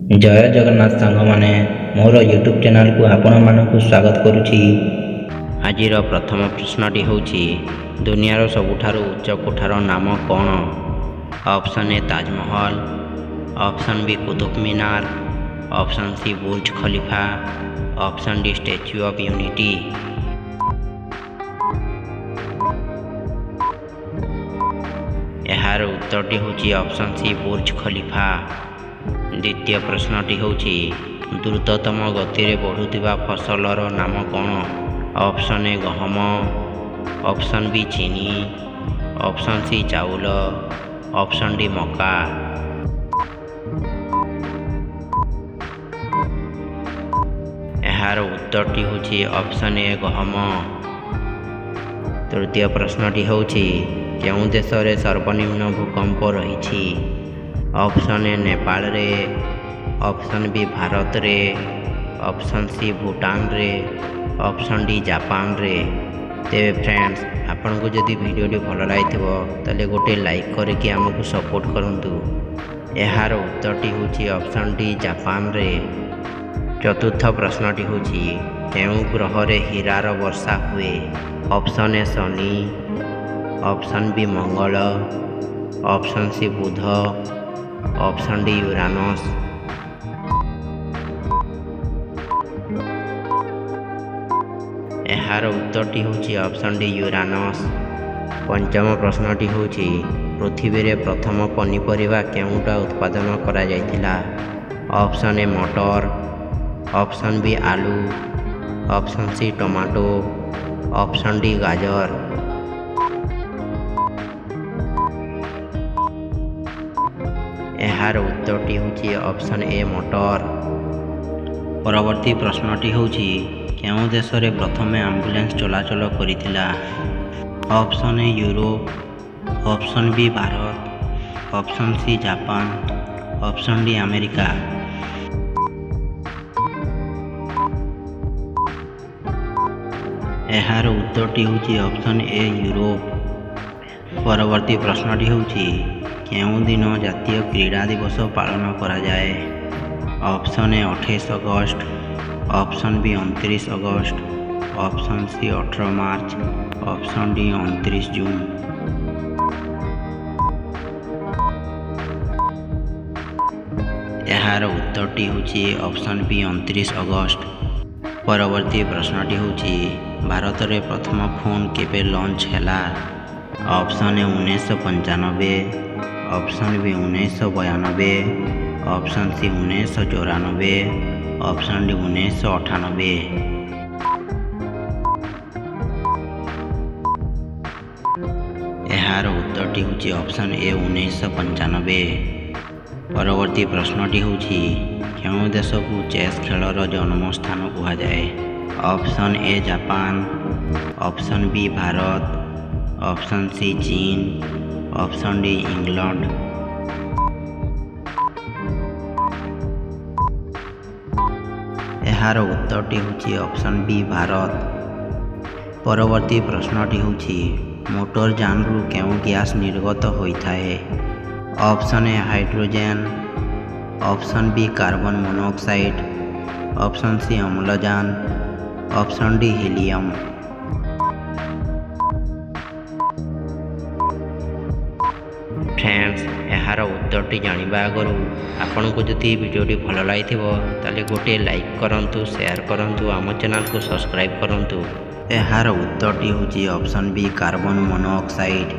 ଜୟ ଜଗନ୍ନାଥ ସାଙ୍ଗମାନେ, ମୋର ୟୁଟ୍ୟୁବ୍ ଚ୍ୟାନେଲକୁ ଆପଣମାନଙ୍କୁ ସ୍ୱାଗତ କରୁଛି। ଆଜିର ପ୍ରଥମ ପ୍ରଶ୍ନଟି ହେଉଛି, ଦୁନିଆର ସବୁଠାରୁ ଉଚ୍ଚ କୋଠାର ନାମ କ'ଣ? Option A Taj Mahal, option B Qutub Minar, option C Burj Khalifa, option D statue of unity. ଏହାର ଉତ୍ତରଟି ହେଉଛି ଅପସନ୍ ସି ବୁର୍ଜ ଖଲିଫା। ଦ୍ୱିତୀୟ ପ୍ରଶ୍ନଟି ହେଉଛି, ଦ୍ରୁତତମ ଗତିରେ ବଢ଼ୁଥିବା ଫସଲର ନାମ କ'ଣ? ଅପସନ୍ ଏ ଗହମ, ଅପସନ୍ ବି ଚିନି, ଅପସନ୍ ସି ଚାଉଳ, ଅପସନ୍ ଡି ମକା। ଏହାର ଉତ୍ତରଟି ହେଉଛି ଅପସନ୍ ଏ ଗହମ। ତୃତୀୟ ପ୍ରଶ୍ନଟି ହେଉଛି, କେଉଁ ଦେଶରେ ସର୍ବନିମ୍ନ ଭୂକମ୍ପ ରହିଛି? ଅପସନ୍ ଏ ନେପାଳରେ, ଅପସନ୍ ବି ଭାରତରେ, ଅପସନ୍ ସି ଭୁଟାନରେ, ଅପସନ୍ ଡି ଜାପାନରେ। ତେବେ ଫ୍ରେଣ୍ଡସ୍, ଆପଣଙ୍କୁ ଯଦି ଭିଡ଼ିଓଟି ଭଲ ଲାଗିଥିବ ତାହେଲେ ଗୋଟେ ଲାଇକ୍ କରିକି ଆମକୁ ସପୋର୍ଟ କରନ୍ତୁ। ଏହାର ଉତ୍ତରଟି ହେଉଛି ଅପସନ୍ ଡି ଜାପାନରେ। ଚତୁର୍ଥ ପ୍ରଶ୍ନଟି ହେଉଛି, କେଉଁ ଗ୍ରହରେ ହୀରାର ବର୍ଷା ହୁଏ? Option A Shani, option B Mangal, option C ବୁଧ, ଅପସନ୍ ଡି ୟୁରାନସ୍। ଏହାର ଉତ୍ତରଟି ହେଉଛି ଅପସନ୍ ଡି ୟୁରାନସ୍। ପଞ୍ଚମ ପ୍ରଶ୍ନଟି ହେଉଛି, ପୃଥିବୀରେ ପ୍ରଥମ ପନିପରିବା କେଉଁଟା ଉତ୍ପାଦନ କରାଯାଇଥିଲା? Option A motor, option B ଆଳୁ, option C tomato, option D ଗାଜର। ଏହାର ଉତ୍ତରଟି ହେଉଛି ଅପସନ୍ ଏ ମଟର। ପରବର୍ତ୍ତୀ ପ୍ରଶ୍ନଟି ହେଉଛି, କେଉଁ ଦେଶରେ ପ୍ରଥମେ ଆମ୍ବୁଲାନ୍ସ ଚଳାଚଳ କରିଥିଲା? Option A Europe, option B Bharat, option C Japan, option D America. ଏହାର ଉତ୍ତରଟି ହେଉଛି ଅପସନ୍ ଏ ୟୁରୋପ। ପରବର୍ତ୍ତୀ ପ୍ରଶ୍ନଟି ହେଉଛି, କେଉଁ ଦିନ ଜାତୀୟ କ୍ରୀଡ଼ା ଦିବସ ପାଳନ କରାଯାଏ? Option A 28 August, option B 29 August, option C 18 March, option D 29 June. ଏହାର ଉତ୍ତରଟି ହେଉଛି ଅପସନ୍ ବି 29 ଅଗଷ୍ଟ। ପରବର୍ତ୍ତୀ ପ୍ରଶ୍ନଟି ହେଉଛି, ଭାରତରେ ପ୍ରଥମ ଫୋନ୍ କେବେ ଲଞ୍ଚ ହେଲା? Option A 1995, option B 1992, option C 1994, option D 1998। ଏହାର ଉତ୍ତରଟି ହେଉଛି ଅପସନ୍ ଏ 1995। ପରବର୍ତ୍ତୀ ପ୍ରଶ୍ନଟି ହେଉଛି, କେଉଁ ଦେଶକୁ ଚେସ୍ ଖେଳର ଜନ୍ମସ୍ଥାନ କୁହାଯାଏ? Option A Japan, option B Bharat, option C ଚୀନ, ଅପସନ୍ ଡି ଇଂଲଣ୍ଡ। ଏହାର ଉତ୍ତରଟି ହେଉଛି ଅପସନ୍ ବି ଭାରତ। ପରବର୍ତ୍ତୀ ପ୍ରଶ୍ନଟି ହେଉଛି, ମୋଟର ଯାନରୁ କେଉଁ ଗ୍ୟାସ୍ ନିର୍ଗତ ହୋଇଥାଏ? Option A hydrogen, option B carbon monoxide, option C ଅମ୍ଳଜାନ, ଅପସନ୍ ଡି ହିଲିୟମ୍। ଫ୍ରେଣ୍ଡସ୍, ଏହାର ଉତ୍ତରଟି ଜାଣିବା ଆଗରୁ ଆପଣଙ୍କୁ ଯଦି ଭିଡ଼ିଓଟି ଭଲ ଲାଗିଥିବ ତାହେଲେ ଗୋଟିଏ ଲାଇକ୍ କରନ୍ତୁ, ସେୟାର କରନ୍ତୁ, ଆମ ଚ୍ୟାନେଲକୁ ସବସ୍କ୍ରାଇବ୍ କରନ୍ତୁ। ଏହାର ଉତ୍ତରଟି ହେଉଛି ଅପସନ୍ ବି କାର୍ବନ ମୋନୋକ୍ସାଇଡ୍।